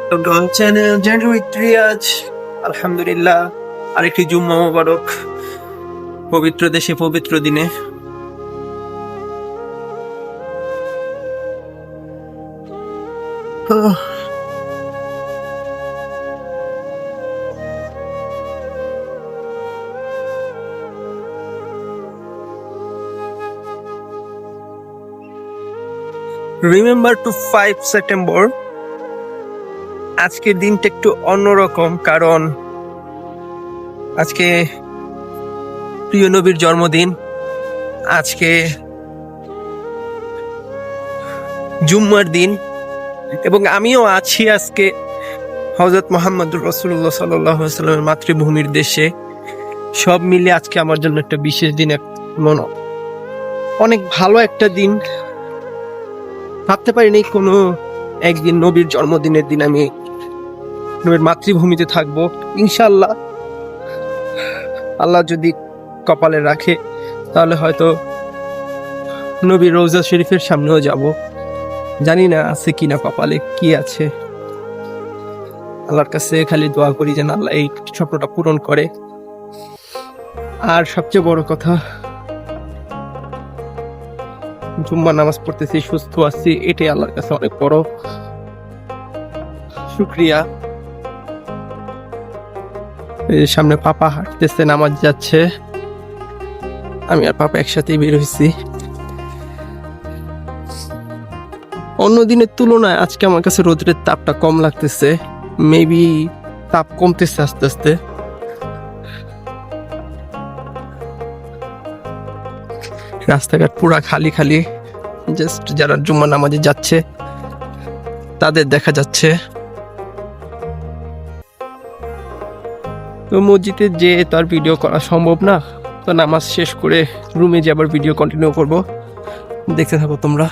Channel জানুয়ারি 3 আজ আলহামদুলিল্লাহ আরেকটি জুম্মা মোবারক পবিত্র দেশে পবিত্র দিনে। Remember to 5 September. আজকের দিনটা একটু অন্যরকম, কারণ আজকে প্রিয় নবীর জন্মদিন। আজকে জুম্মার দিন এবং আমিও আছি আজকে হযরত মুহাম্মদুর রাসূলুল্লাহ সাল্লাল্লাহু আলাইহি ওয়াসাল্লামের মাতৃভূমির দেশে। সব মিলে আজকে আমার জন্য একটা বিশেষ দিন, অনেক ভালো একটা দিন। ভাবতে পারিনি কোনো একদিন নবীর জন্মদিনের দিন আমি নবীর মাতৃভূমিতে থাকবো। ইনশাআল্লাহ আল্লাহ যদি কপালে রাখে তাহলে হয়তো নবীর রওজা শরীফের সামনেও যাব। জানি না আছে কিনা কপালে কি আছে, আল্লাহর কাছে খালি দোয়া করি যেন আল্লাহ এই স্বপ্নটা পূরণ করে। আর সবচেয়ে বড় কথা, জুম্মা নামাজ পড়তেছি, সুস্থ আছি, এটাই আল্লাহর কাছে অনেক বড় শুকরিয়া। সামনে পাপা হাঁটতেছে, নামাজ যাচ্ছে, আমি আর পাপা একসাথে বের হয়েছি। অন্য দিনের তুলনায় আজকে আমার কাছে রোদের তাপটা কম লাগতেছে, মেবি তাপ কমতেছে আস্তে আস্তে। রাস্তাঘাট পুরা খালি খালি, জাস্ট যারা জুম্মা নামাজে যাচ্ছে তাদের দেখা যাচ্ছে। তো মসজিদে যে তার ভিডিও করা সম্ভব না, তো নামাজ শেষ করে রুমে যে আবার ভিডিও কন্টিনিউ করব, দেখতে থাকো তোমরা।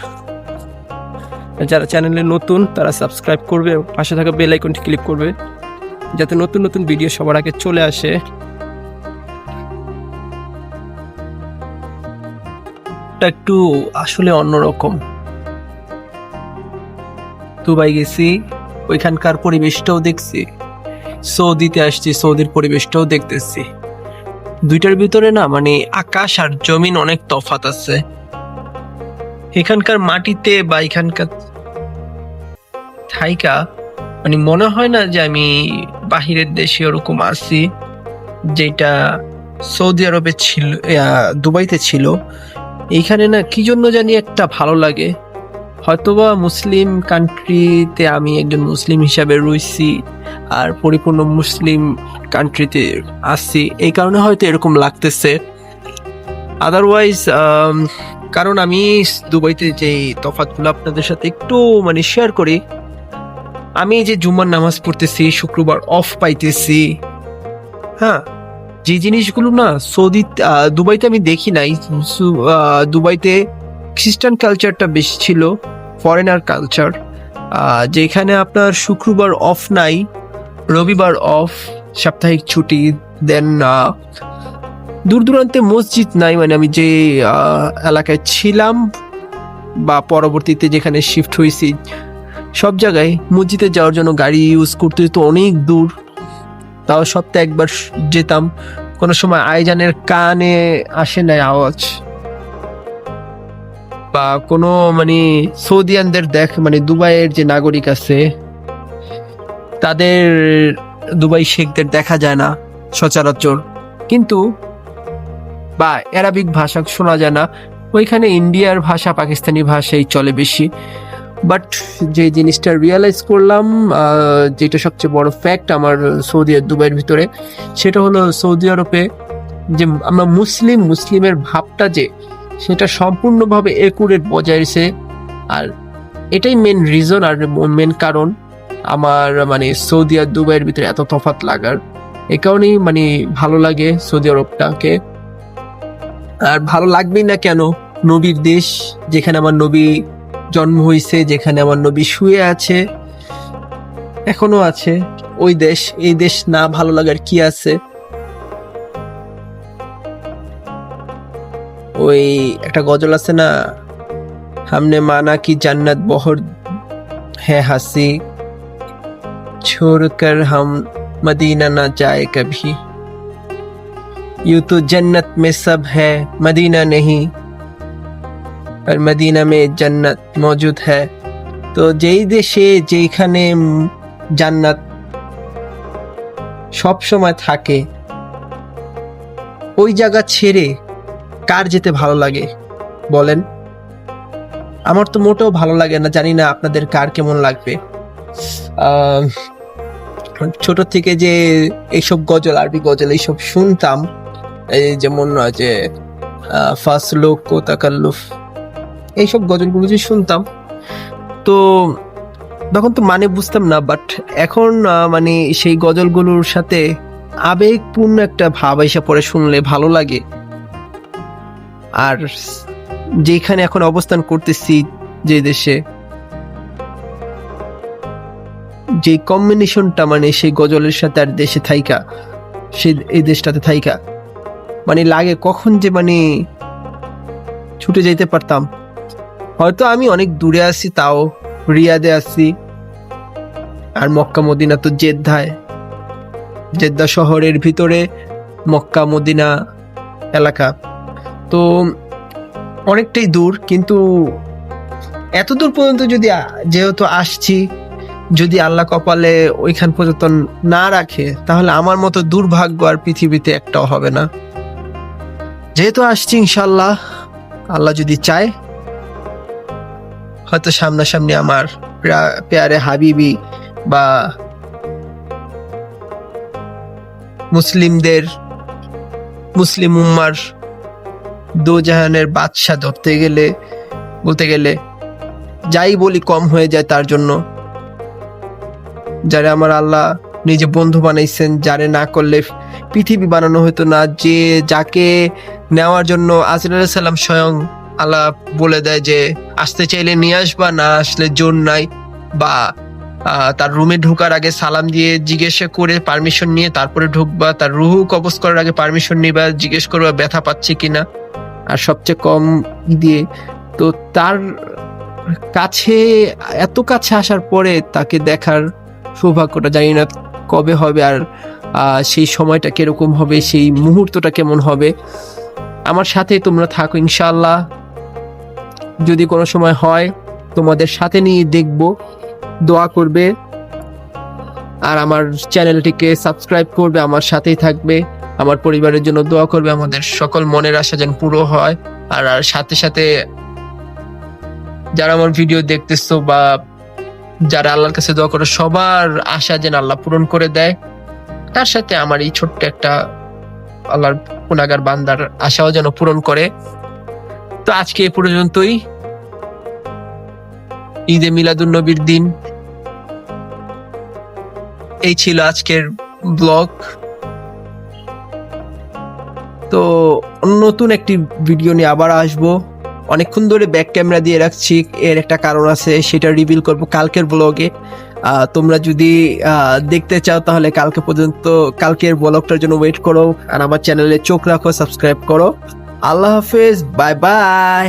যারা চ্যানেলে নতুন তারা সাবস্ক্রাইব করবে, পাশে থাকা বেল আইকনটি ক্লিক করবে যাতে নতুন নতুন ভিডিও সবার আগে চলে আসে। একটু আসলে অন্যরকম। দুবাই গেছি, ওইখানকার পরিবেশটাও দেখছি, সৌদিতে আসছি, সৌদির পরিবেশটাও দেখতেছি। দুইটার ভিতরে না মানে আকাশ আর জমিন অনেক তফাৎ আছে। এখানকার মাটিতে বা এখানকার থাইকা মানে মনে হয় না যে আমি বাহিরের দেশে ওরকম আছি, যেটা সৌদি আরবে ছিল, দুবাইতে ছিল। এইখানে না কি জন্য জানি একটা ভালো লাগে। হয়তোবা মুসলিম কান্ট্রিতে আমি একজন মুসলিম হিসাবে রয়েছি আর পরিপূর্ণ মুসলিম কান্ট্রিতে আসছি, এই কারণে হয়তো এরকম লাগতেছে। আদারওয়াইজ কারণ আমি দুবাইতে যে তফাৎগুলো আপনাদের সাথে একটু মানে শেয়ার করি। আমি যে জুম্মার নামাজ পড়তেছি, শুক্রবার অফ পাইতেছি, হ্যাঁ, যে জিনিসগুলো না সৌদি দুবাইতে আমি দেখি নাই। দুবাইতে খ্রিস্টান কালচারটা বেশি ছিল, ফরেনার কালচার, যেখানে আপনার শুক্রবার অফ নাই, রবিবার অফ, সাপ্তাহিক ছুটি। দেন দূর দূরান্তে মসজিদ নাই, মানে আমি যে এলাকায় ছিলাম বা পরবর্তীতে যেখানে শিফট হয়েছি সব জায়গায় মসজিদে যাওয়ার জন্য গাড়ি ইউজ করতে হতো অনেক দূর। তাও সপ্তাহে একবার যেতাম। কোনো সময় আইজানের কানে আসে নাই আওয়াজ, বা কোনো মানে সৌদিয়ানদের মানে দুবাইয়ের যে নাগরিক আছে তাদের, দুবাই শেখদের দেখা যায় না সচরাচর, কিন্তু বা অ্যারাবিক ভাষা শোনা যায় না। ওইখানে ইন্ডিয়ার ভাষা, পাকিস্তানি ভাষাই চলে বেশি। বাট যে জিনিসটা রিয়েলাইজ করলাম, যেটা সবচেয়ে বড় ফ্যাক্ট আমার সৌদি আর দুবাইয়ের ভিতরে, সেটা হলো সৌদি আরবে যে আমরা মুসলিমের ভাবটা যে সেটা সম্পূর্ণভাবে একুরেট বজায় রয়েছে। আর এটাই মেন রিজন আর মেন কারণ আমার মানে সৌদি আর দুবাইয়ের ভিতরে এত তফাৎ লাগার। এ কারণেই মানে ভালো লাগে সৌদি আরবটাকে। আর ভালো লাগবেই না কেন, নবীর দেশ, যেখানে আমার নবী জন্ম হয়েছে, যেখানে আমার নবী শুয়ে আছে, এখনো আছে ওই দেশ। এই দেশ না ভালো লাগার কি আছে? ওই একটা গজল আছে না, हमने माना कि जन्नत बहुत है हंसी, छोड़कर हम मदीना ना जाए कभी यूं तो जन्नत में सब है मदीना नहीं और मदीना में जन्नत मौजूद है তো যেই দেশে যেখানে জান্নাত সব সময় থাকে ওই জায়গা ছেড়ে কার যেতে ভালো লাগে বলেন? আমার তো মোটেও ভালো লাগে না, জানি না আপনাদের কার কেমন লাগবে। ছোট থেকে যে এইসব গজল, আরবি গজল এইসব শুনতাম, এই যেমন যে ফাসলুক ও তাকাল্লুফ, এইসব গজলগুলো যে শুনতাম, তো তখন তো মানে বুঝতাম না, বাট এখন মানে সেই গজলগুলোর সাথে আবেগপূর্ণ একটা ভাব এসে পড়ে, শুনলে ভালো লাগে। আর যেখানে এখন অবস্থান করতেছি, যে দেশে, যে কম্বিনেশনটা মানে সেই গজলের সাথে আর দেশে থাইকা, সে এই দেশটাতে থাইকা মানে লাগে কখন যে মানে ছুটে যাইতে পারতাম। হয়তো আমি অনেক দূরে আছি, তাও রিয়াদে আছি, আর মক্কা মদিনা তো জেদ্দায়, জেদ্দা শহরের ভিতরে মক্কা মদিনা এলাকা, তো অনেকটাই দূর। কিন্তু এত দূর পর্যন্ত যদি যেহেতু আসছি, যদি আল্লাহ কপালে ওইখান পর্যন্ত না রাখে, তাহলে আমার মতো দুর্ভাগ্য আর পৃথিবীতে একটাও হবে না। যেহেতু আসছি, ইনশাল্লাহ আল্লাহ যদি চায়, হয়তো সামনাসামনি আমার প্যারে হাবিবি বা মুসলিমদের, মুসলিম উম্মার দো জাহানের বাদশা ধরতে গেলে, বলতে গেলে যাই বলি কম হয়ে যায় তার জন্য। যারা আমার আল্লাহ নিজে বন্ধু বানাইছেন, যারে না করলে পৃথিবী বানানো হতো না, যে যাকে নেওয়ার জন্য আজরাইল আলাইহিস সালাম স্বয়ং আল্লাহ বলে দেয় যে আসতে চাইলে নিয়ে আসবা, না আসলে জোর নাই, বা তার রুমে ঢোকার আগে সালাম দিয়ে জিজ্ঞাসা করে পারমিশন নিয়ে তারপরে ঢুকবা, তার রুহু কবজ করার আগে পারমিশন নিবা, জিজ্ঞেস করবা ব্যথা পাচ্ছে কিনা, আর সবচেয়ে কম দিয়ে। তো তার কাছে, এত কাছে আসার পরে তাকে দেখার সৌভাগ্যটা জানি না কবে হবে, আর সেই সময়টা কিরকম হবে, সেই মুহূর্তটা কেমন হবে। আমার সাথে তোমরা থাকো ইনশাআল্লাহ। যদি কোনো সময় হয়, তোমাদের সাথে নিয়ে দেখব, দোয়া করবে, আর আমার চ্যানেলটিকে সাবস্ক্রাইব করবে, আমার সাথেই থাকবে, আমার পরিবারের জন্য দোয়া করবে, আমাদের সকল মনের আশা যেন পুরো হয়। আর সাথে সাথে যারা আমার ভিডিও দেখতেছো বা যারা আল্লাহর কাছে দোয়া করো, সবার আশা যেন আল্লাহ পূরণ করে দেয়। তার সাথে আমার এই ছোট্ট একটা আল্লাহর গুনাহগার বান্দার আশাও যেন পূরণ করে। তো আজকে এ পর্যন্তই। ঈদে মিলাদুন নবীর দিন। এই ছিল আজকের ব্লগ। তো নতুন একটি ভিডিও নিয়ে আবার আসবো। অনেকক্ষণ ধরে ব্যাক ক্যামেরা দিয়ে রাখছি, এর একটা কারণ আছে, সেটা রিভিল করব কালকের ব্লগে। তোমরা যদি দেখতে চাও তাহলে কালকে পর্যন্ত, কালকের ব্লগটার জন্য ওয়েট করো, আর আমার চ্যানেলে চোখ রাখো, সাবস্ক্রাইব করো। আল্লাহ হাফেজ, বাই বাই।